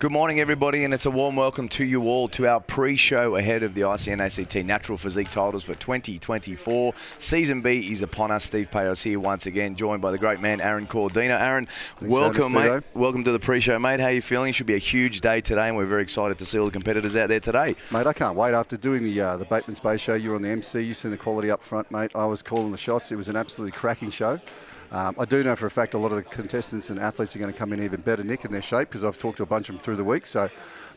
Good morning, everybody, and it's a warm welcome to you all to our pre-show ahead of the ICN ACT Natural Physique titles for 2024. Season B is upon us. Steve Payos here once again, joined by the great man, Aaron Cordina. Aaron, welcome, mate. Welcome to the pre-show, mate. How are you feeling? It should be a huge day today, and we're very excited to see all the competitors out there today. Mate, I can't wait. After doing the Bateman Space Show, you were on the MC, you've seen the quality up front, mate. I was calling the shots. It was an absolutely cracking show. I do know for a fact a lot of the contestants and athletes are going to come in even better, Nick, in their shape, because I've talked to a bunch of them through the week. So,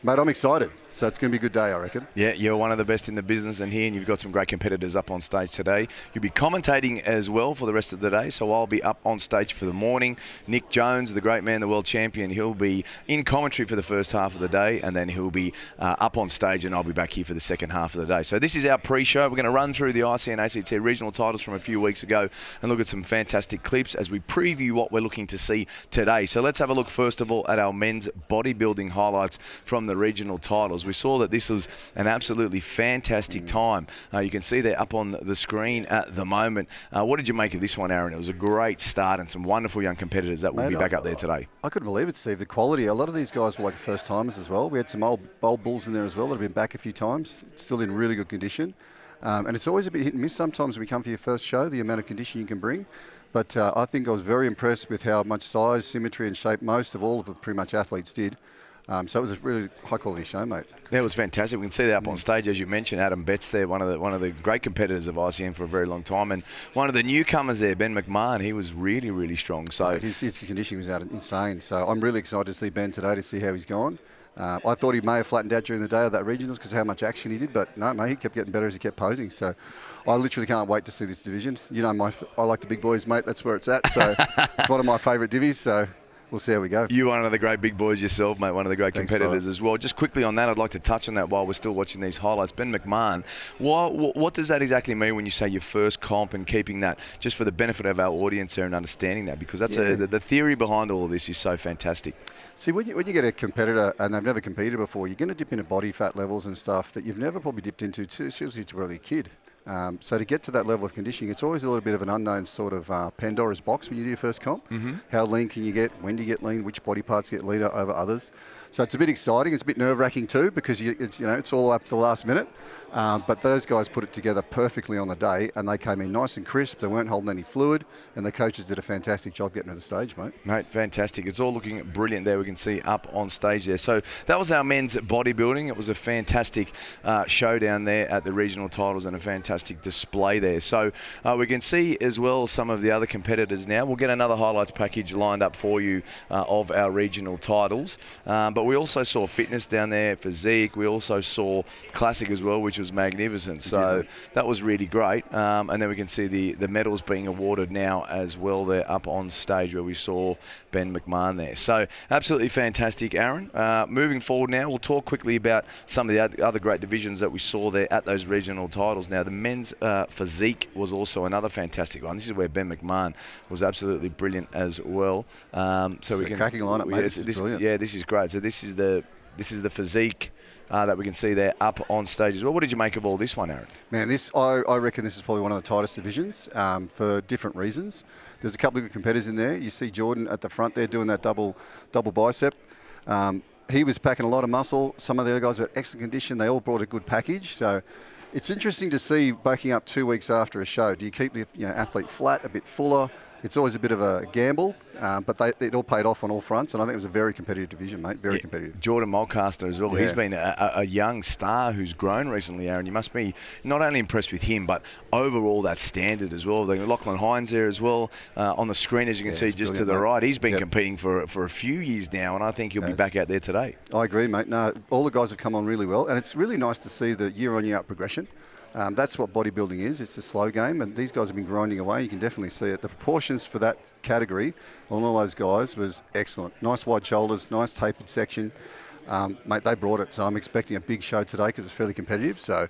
mate, I'm excited. So it's going to be a good day, I reckon. Yeah, you're one of the best in the business and here, and you've got some great competitors up on stage today. You'll be commentating as well for the rest of the day, so I'll be up on stage for the morning. Nick Jones, the great man, the world champion, he'll be in commentary for the first half of the day, and then he'll be up on stage, and I'll be back here for the second half of the day. So this is our pre-show. We're going to run through the ICN ACT regional titles from a few weeks ago and look at some fantastic clips as we preview what we're looking to see today. So let's have a look first of all at our men's bodybuilding highlights from the regional titles. We saw that this was an absolutely fantastic time. You can see they're up on the screen at the moment. What did you make of this one, Aaron? It was a great start and some wonderful young competitors that will be back up there today. I couldn't believe it, Steve. The quality. A lot of these guys were like first timers as well. We had some old bulls in there as well that have been back a few times, still in really good condition. And it's always a bit hit and miss sometimes when we come for your first show, the amount of condition you can bring. But I think I was very impressed with how much size, symmetry and shape most of all of the pretty much athletes did. So it was a really high-quality show, mate. Yeah, it was fantastic. We can see that up on stage, as you mentioned. Adam Betts there, one of the great competitors of ICN for a very long time, and one of the newcomers there, Ben McMahon. He was really, really strong. So his conditioning was insane. So I'm really excited to see Ben today to see how he's gone. I thought he may have flattened out during the day of that regionals because of how much action he did, but no, mate, he kept getting better as he kept posing. So I literally can't wait to see this division. You know, I like the big boys, mate. That's where it's at. So it's one of my favourite divvies. So we'll see how we go. You're one of the great big boys yourself, mate, one of the great competitors as well. Just quickly on that, I'd like to touch on that while we're still watching these highlights. Ben McMahon, what does that exactly mean when you say your first comp and keeping that, just for the benefit of our audience here and understanding that? Because that's the theory behind all of this is so fantastic. See, when you get a competitor and they've never competed before, you're going to dip into body fat levels and stuff that you've never probably dipped into, seriously, to really a kid. So to get to that level of conditioning, it's always a little bit of an unknown sort of Pandora's box when you do your first comp. How lean can you get? When do you get lean? Which body parts get leaner over others? So it's a bit exciting. It's a bit nerve-wracking too because it's all up to the last minute. But those guys put it together perfectly on the day, and they came in nice and crisp. They weren't holding any fluid, and the coaches did a fantastic job getting to the stage, mate. Mate, fantastic. It's all looking brilliant there. We can see up on stage there. So that was our men's bodybuilding. It was a fantastic showdown there at the regional titles and a fantastic display there. So we can see as well some of the other competitors now. We'll get another highlights package lined up for you of our regional titles. But we also saw fitness down there, physique. We also saw classic as well, which was magnificent. So that was really great. And then we can see the medals being awarded now as well there up on stage where we saw Ben McMahon there. So absolutely fantastic, Aaron. Moving forward now, we'll talk quickly about some of the other great divisions that we saw there at those regional titles. Now, the men's physique was also another fantastic one. This is where Ben McMahon was absolutely brilliant as well. So we can cracking lineup, mate. This is brilliant. Yeah, this is great. So this is the physique that we can see there up on stage as well. What did you make of all this one, Aaron? Man, I reckon this is probably one of the tightest divisions for different reasons. There's a couple of good competitors in there. You see Jordan at the front there doing that double bicep. He was packing a lot of muscle. Some of the other guys were excellent condition. They all brought a good package. So it's interesting to see backing up 2 weeks after a show. Do you keep the athlete flat, a bit fuller? It's always a bit of a gamble, but it all paid off on all fronts, and I think it was a very competitive division, mate, very competitive. Jordan Mulcaster as well. Yeah. He's been a young star who's grown recently, Aaron. You must be not only impressed with him, but overall that standard as well. Lachlan Hines there as well on the screen, as you can see just to the right. He's been competing for a few years now, and I think he'll be back out there today. I agree, mate. No, all the guys have come on really well, and it's really nice to see the year-on-year progression. That's what bodybuilding is. It's a slow game, and these guys have been grinding away. You can definitely see it. The proportions for that category on all those guys was excellent. Nice wide shoulders, nice tapered section. Mate, they brought it, so I'm expecting a big show today because it's fairly competitive. So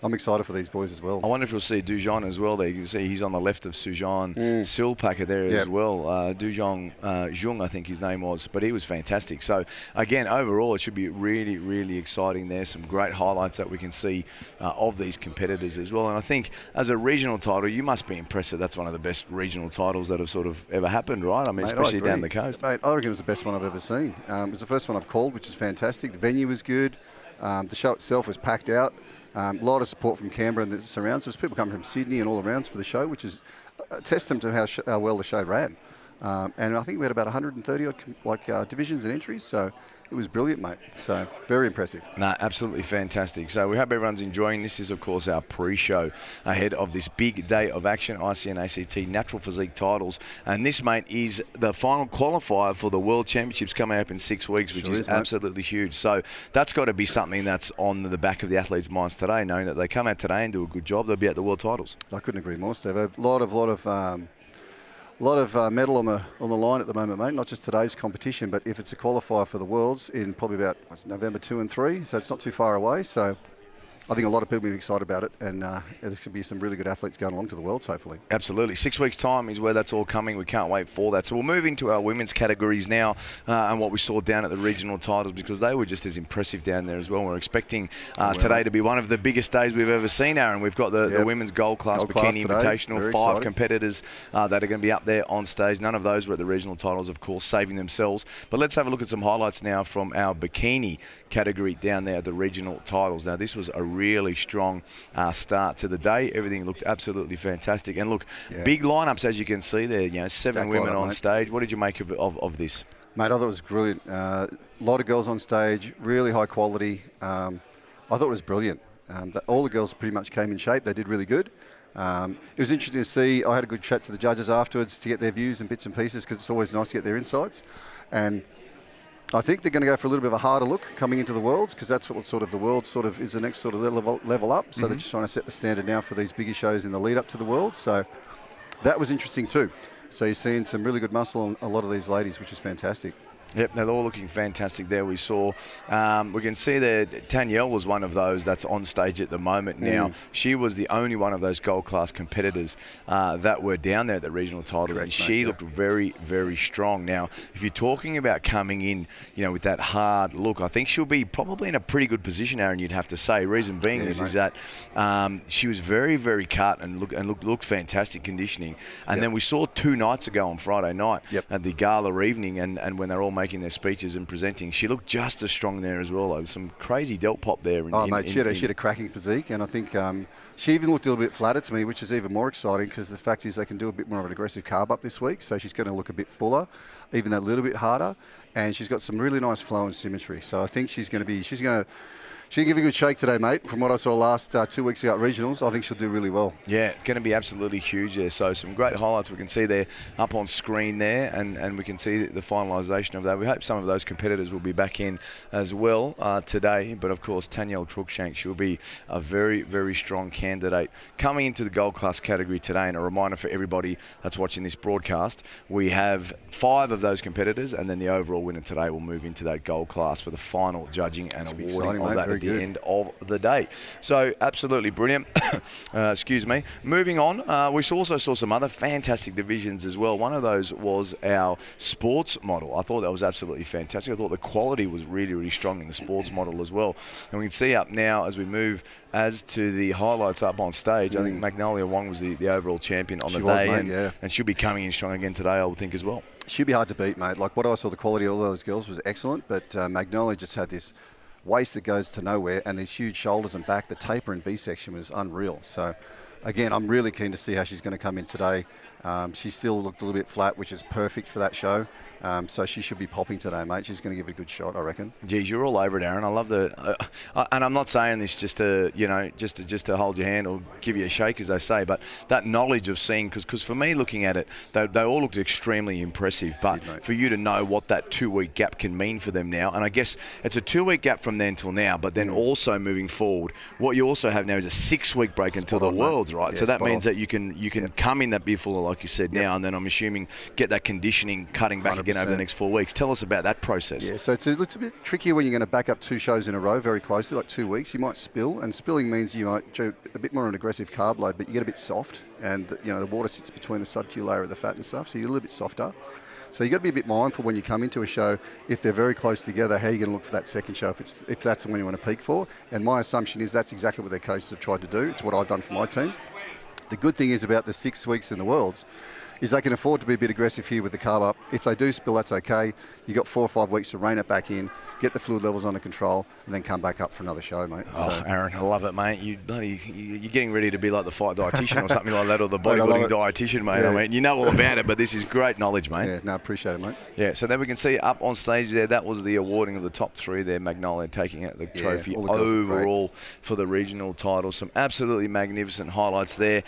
I'm excited for these boys as well. I wonder if you'll see Dujon as well there. You can see he's on the left of Sujan Silpacker there as well. Dujon Jung, I think his name was, but he was fantastic. So, again, overall, it should be really, really exciting there. Some great highlights that we can see of these competitors as well. And I think as a regional title, you must be impressed that that's one of the best regional titles that have sort of ever happened, right? I mean, Mate, especially down the coast. Mate, I reckon it was the best one I've ever seen. It was the first one I've called, which is fantastic. The venue was good. The show itself was packed out. A lot of support from Canberra and the surrounds. There's people coming from Sydney and all around for the show, which is a testament to how well the show ran. And I think we had about 130 odd divisions and entries, so it was brilliant, mate. So very impressive. No, absolutely fantastic. So we hope everyone's enjoying. This is, of course, our pre-show ahead of this big day of action, ICN ACT Natural Physique titles. And this, mate, is the final qualifier for the World Championships coming up in 6 weeks, which is absolutely huge. So that's got to be something that's on the back of the athletes' minds today, knowing that they come out today and do a good job, they'll be at the World titles. I couldn't agree more, Steve. A lot of medal on the line at the moment, mate. Not just today's competition, but if it's a qualifier for the Worlds in probably about November 2 and 3, so it's not too far away. So I think a lot of people will be excited about it, and there's going to be some really good athletes going along to the Worlds, hopefully. Absolutely. 6 weeks' time is where that's all coming. We can't wait for that. So we'll move into our women's categories now and what we saw down at the regional titles, because they were just as impressive down there as well. We're expecting today to be one of the biggest days we've ever seen, Aaron. We've got the women's gold class Bikini Invitational, 5 exciting competitors that are going to be up there on stage. None of those were at the regional titles, of course, saving themselves. But let's have a look at some highlights now from our Bikini category down there at the regional titles. Now, this was a really strong start to the day. Everything looked absolutely fantastic. And look, big lineups, as you can see there. 7 Stacked women on stage. What did you make of this? Mate, I thought it was brilliant. A lot of girls on stage, really high quality. I thought it was brilliant. All the girls pretty much came in shape. They did really good. It was interesting to see. I had a good chat to the judges afterwards to get their views and bits and pieces, because it's always nice to get their insights. And I think they're going to go for a little bit of a harder look coming into the Worlds, because that's what sort of the World sort of is the next sort of level up. So they're just trying to set the standard now for these bigger shows in the lead up to the Worlds. So that was interesting too. So you're seeing some really good muscle on a lot of these ladies, which is fantastic. Yep, they're all looking fantastic there. We saw, we can see that Tanielle was one of those that's on stage at the moment now. She was the only one of those gold class competitors that were down there at the regional title. Correct, and she looked very, very strong. Now, if you're talking about coming in, with that hard look, I think she'll be probably in a pretty good position, Aaron, you'd have to say. Reason being is that she was very, very cut and looked fantastic conditioning. And then we saw 2 nights ago on Friday night at the gala evening, and when they're all making their speeches and presenting, she looked just as strong there as well. There's some crazy delt pop there. She had a cracking physique, and I think she even looked a little bit flatter to me, which is even more exciting, because the fact is they can do a bit more of an aggressive carb up this week, so she's going to look a bit fuller, even a little bit harder, and she's got some really nice flow and symmetry. So I think she's going to give a good shake today, mate. From what I saw last 2 weeks ago at regionals, I think she'll do really well. Yeah, it's going to be absolutely huge there. So some great highlights we can see there up on screen there, and we can see the finalisation of that. We hope some of those competitors will be back in as well today. But of course, Tanielle Cruikshank, she'll be a very, very strong candidate coming into the gold class category today. And a reminder for everybody that's watching this broadcast, we have 5 of those competitors, and then the overall winner today will move into that gold class for the final judging and awarding of that. The end of the day. So absolutely brilliant. Excuse me. Moving on, we also saw some other fantastic divisions as well. One of those was our sports model. I thought that was absolutely fantastic. I thought the quality was really, really strong in the sports model as well. And we can see up now as we move as to the highlights up on stage, I think Magnolia Wong was the overall champion on the day, and she'll be coming in strong again today, I would think, as well. She'll be hard to beat, mate. Like what I saw, the quality of all those girls was excellent, but Magnolia just had this waist that goes to nowhere, and these huge shoulders and back. The taper and V-section was unreal. So, again, I'm really keen to see how she's going to come in today. She still looked a little bit flat, which is perfect for that show. So she should be popping today, mate. She's going to give it a good shot, I reckon. Geez, you're all over it, Aaron. I love and I'm not saying this just to hold your hand or give you a shake, as they say, but that knowledge of seeing, because for me, looking at it, they all looked extremely impressive. But for you to know what that 2-week gap can mean for them now, and I guess it's a 2-week gap from then till now, but then also moving forward, what you also have now is a 6-week break until the Worlds, right? So that means that you can come in that be full of like you said now, and then I'm assuming get that conditioning cutting back again over the next 4 weeks. Tell us about that process. Yeah, so it's a bit trickier when you're going to back up 2 shows in a row very closely, like 2 weeks. You might spill, and spilling means you might do a bit more of an aggressive carb load, but you get a bit soft, and the water sits between the sub-Q layer of the fat and stuff, so you're a little bit softer. So you've got to be a bit mindful when you come into a show, if they're very close together, how are you going to look for that second show, if that's the one you want to peak for. And my assumption is that's exactly what their coaches have tried to do. It's what I've done for my team. The good thing is about the 6 weeks in the Worlds is they can afford to be a bit aggressive here with the carb up. If they do spill, that's okay. You've got 4 or 5 weeks to rein it back in, get the fluid levels under control, and then come back up for another show, mate. Oh, Aaron, I love it, mate. You're getting ready to be like the fight dietitian or something like that, or the bodybuilding dietitian, mate. Yeah. I mean, you know all about it, but this is great knowledge, mate. Yeah, no, appreciate it, mate. Yeah, so then we can see up on stage there, that was the awarding of the top 3 there. Magnolia taking out the trophy overall for the regional title. Some absolutely magnificent highlights there.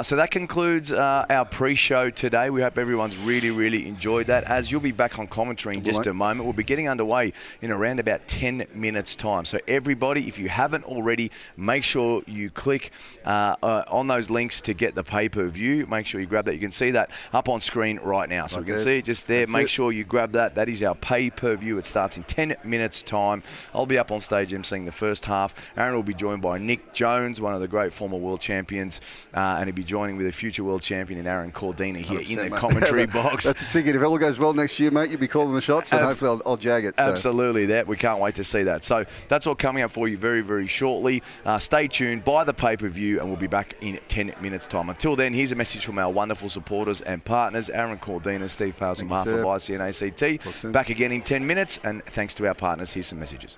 So that concludes our pre-show today. We hope everyone's really enjoyed that. As you'll be back on commentary in just a moment, we'll be getting underway in around about 10 minutes time. So everybody, if you haven't already, make sure you click on those links to get the pay-per-view. Make sure you grab that. You can see that up on screen right now. So we can see it just there. Make sure you grab that. That is our pay-per-view. It starts in 10 minutes time. I'll be up on stage emceeing the first half. Aaron will be joined by Nick Jones, one of the great former world champions, and he'll be joining with a future world champion in Aaron Cordina here in the commentary box. That's the ticket. If it all goes well next year, mate, you'll be calling the shots, and hopefully I'll jag it. So. Absolutely, we can't wait to see that. So that's all coming up for you very shortly. Stay tuned, buy the pay-per-view, and we'll be back in 10 minutes time. Until then, here's a message from our wonderful supporters and partners, Aaron Cordina, Steve Pales on behalf of ICN ACT. Back again in 10 minutes, and thanks to our partners, here's some messages.